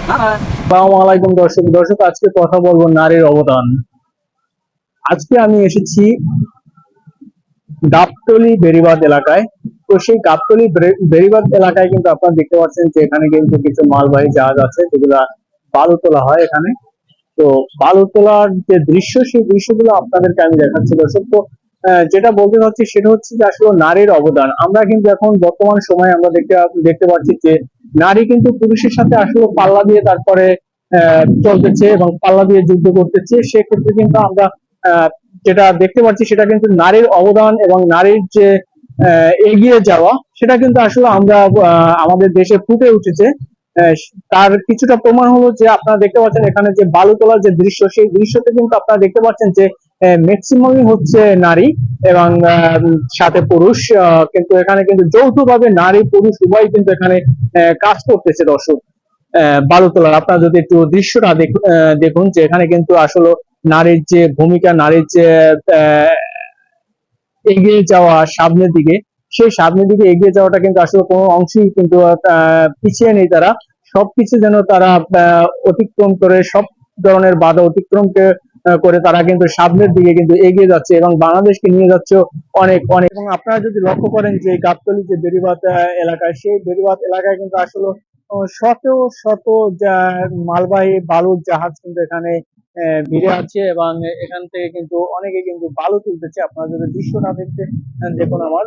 আসসালামু আলাইকুম দর্শক আজকে কথা বলবো নারীর অবদান। আজকে আমি এসেছি গাবতলী বেড়িবাঁধ এলাকায়। তো সেই গাবতলী বেড়িবাঁধ এলাকায় কিন্তু আপনারা দেখতে পাচ্ছেন যে এখানে কিন্তু কিছু মালবাহী জাহাজ আছে যেগুলা বালু তোলা হয় এখানে। তো বালু তোলার যে দৃশ্য সেই দৃশ্যগুলো আপনাদেরকে আমি দেখাচ্ছি দর্শক। তো যেটা বলতে চাচ্ছি সেটা হচ্ছে যে আসলে নারীর অবদান। আমরা কিন্তু এখন বর্তমান সময়ে আমরা দেখতে পাচ্ছি যে নারী কিন্তু পুরুষের সাথে আসলে পাল্লা দিয়ে তারপরে চলতেছে এবং পাল্লা দিয়ে যুদ্ধ করতেছে। সেক্ষেত্রে কিন্তু আমরা আহ, যেটা দেখতে পাচ্ছি সেটা কিন্তু নারীর অবদান এবং নারীর যে এগিয়ে যাওয়া সেটা কিন্তু আসলে আমরা আমাদের দেশে ফুটে উঠেছে। আহ, তার কিছুটা প্রমাণ হলো যে আপনারা দেখতে পাচ্ছেন এখানে যে বালু তোলার যে দৃশ্য সেই দৃশ্যতে কিন্তু আপনারা দেখতে পাচ্ছেন যে ম্যাক্সিমামই হচ্ছে নারী এবং সাথে পুরুষ। কিন্তু এখানে কিন্তু যৌথভাবে নারী পুরুষ উভয় কিন্তু এখানে কাজ করতেছে দর্শক। বালু তোলার আপনারা যদি একটু দৃশ্যটা দেখুন যে এখানে কিন্তু আসলে নারীর যে ভূমিকা, নারীর যে আহ, এগিয়ে যাওয়া সামনের দিকে, সেই সামনের দিকে এগিয়ে যাওয়াটা কিন্তু আসলে কোনো অংশেই কিন্তু পিছিয়ে নেই তারা। সবকিছু যেন তারা অতিক্রম করে, সব ধরনের বাধা অতিক্রম করে তারা কিন্তু সামনের দিকে কিন্তু এগিয়ে যাচ্ছে এবং বাংলাদেশকে নিয়ে যাচ্ছে অনেক অনেক। এবং আপনারা যদি লক্ষ্য করেন যে গাবতলী যে বেড়িবাঁধ এলাকায়, সেই বেড়িবাঁধ এলাকায় কিন্তু আসলে শত শত মালবাহী বালুর জাহাজ কিন্তু এখানে ভিড়ে আছে এবং এখান থেকে কিন্তু অনেকে কিন্তু বালু তুলতেছে। আপনারা যদি দৃশ্যটা দেখুন আমার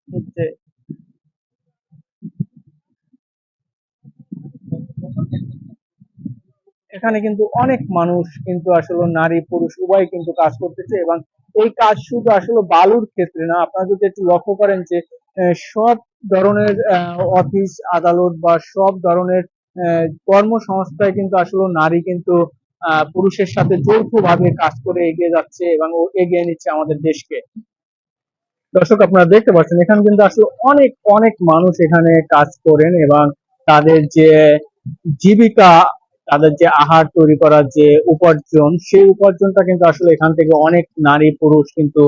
হচ্ছে এখানে কিন্তু অনেক মানুষ কিন্তু আসলে নারী পুরুষ উভয় কিন্তু কাজ করতেছে এবং এই কাজ শুধু আসলে বালুর ক্ষেত্রে না। আপনারা যদি একটু লক্ষ্য করেন যে সব ধরনের অফিস আদালত বা সব ধরনের কর্মসংস্থায় কিন্তু আসলে নারী কিন্তু পুরুষের সাথে যৌথভাবে কাজ করে এগিয়ে যাচ্ছে এবং ও এগিয়ে নিচ্ছে আমাদের দেশকে। দর্শক আপনারা দেখতে পাচ্ছেন এখানে কিন্তু আসলে অনেক অনেক মানুষ এখানে কাজ করেন এবং তাদের যে জীবিকা, তাদের যে আহার তৈরি করার যে উপার্জন, সেই উপার্জনটা কিন্তু আসলে এখান থেকে অনেক নারী পুরুষ কিন্তু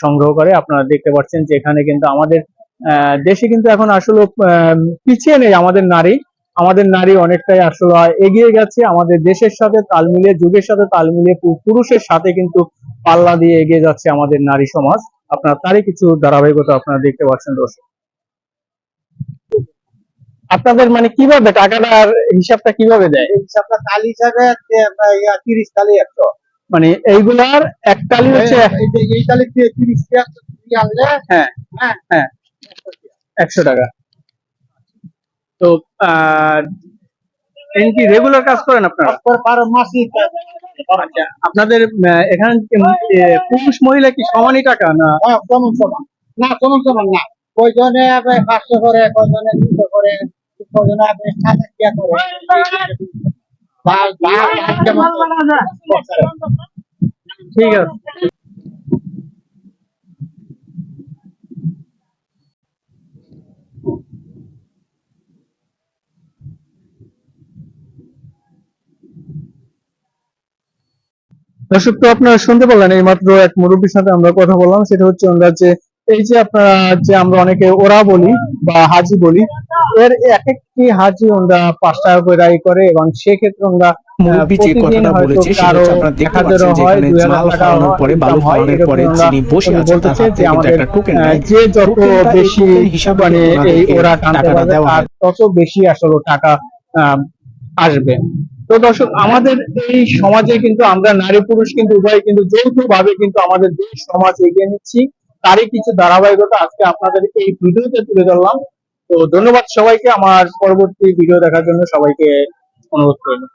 সংগ্রহ করে। আপনারা দেখতে পাচ্ছেন যে এখানে কিন্তু আমাদের দেশে কিন্তু এখন আসলে পিছিয়ে নেই আমাদের নারী অনেকটাই আসলে এগিয়ে গেছে। আমাদের দেশের সাথে তাল মিলিয়ে, যুগের সাথে তাল মিলিয়ে পুরুষের সাথে কিন্তু পাল্লা দিয়ে এগিয়ে যাচ্ছে আমাদের নারী সমাজ। আপনার তারই কিছু ধারাবাহিকতা আপনারা দেখতে পাচ্ছেন দর্শক। আপনাদের মানে কিভাবে টাকাটার হিসাবটা কিভাবে দেয়? হিসাবটা তাল হিসাবে 30 তালি 100। মানে এইগুলার এক টালি হচ্ছে এই তালি 30 টাকা আনলে হ্যাঁ হ্যাঁ হ্যাঁ 100 টাকা। তো আহ এই কি রেগুলার কাজ করেন আপনারা? তারপর 12 মাসই আচ্ছা, আপনাদের এখানে পুরুষ মহিলা কি সমানই টাকা না? সমান সমান না, সমান সমান না। কয়জনে 500 করে, কয়জনে 200 করে, কয়জনে 1000 টাকা করে। ঠিক আছে। দর্শক তো আপনারা শুনতে পারলেন এই মাত্র এক মুরব্বীর সাথে আমরা কথা বললাম। সেটা হচ্ছে আমরা যে এই যে আপনারা যে আমরা অনেকে ওরা বলি বা হাজি বলি, এর এক একটি হাজি আমরা 5 টাকা করে রায় করে এবং সেক্ষেত্রে আমরা মুরব্বী যে কথাটা বলেছে সেটা হচ্ছে আপনারা দেখতে পাচ্ছেন যে এখানে মাল ফালানোর পরে বালু ফালানোর পরে যিনি বসে আছেন তার হাতে কিন্তু একটা টোকেন নেয়। যে যত বেশি হিসাবে মানে এই ওরা টানতে টাকাটা পারবে দেওয়া তার হয়। তত বেশি আসলে টাকা আসবে। তো দর্শক আমাদের এই সমাজে কিন্তু আমরা নারী পুরুষ কিন্তু উভয় কিন্তু যৌথভাবে কিন্তু আমাদের দেশ সমাজ এগিয়ে নিচ্ছি। তারই কিছু ধারাবাহিকতা আজকে আপনাদের এই ভিডিওতে তুলে ধরলাম। তো ধন্যবাদ সবাইকে। আমার পরবর্তী ভিডিও দেখার জন্য সবাইকে অনুরোধ করলাম।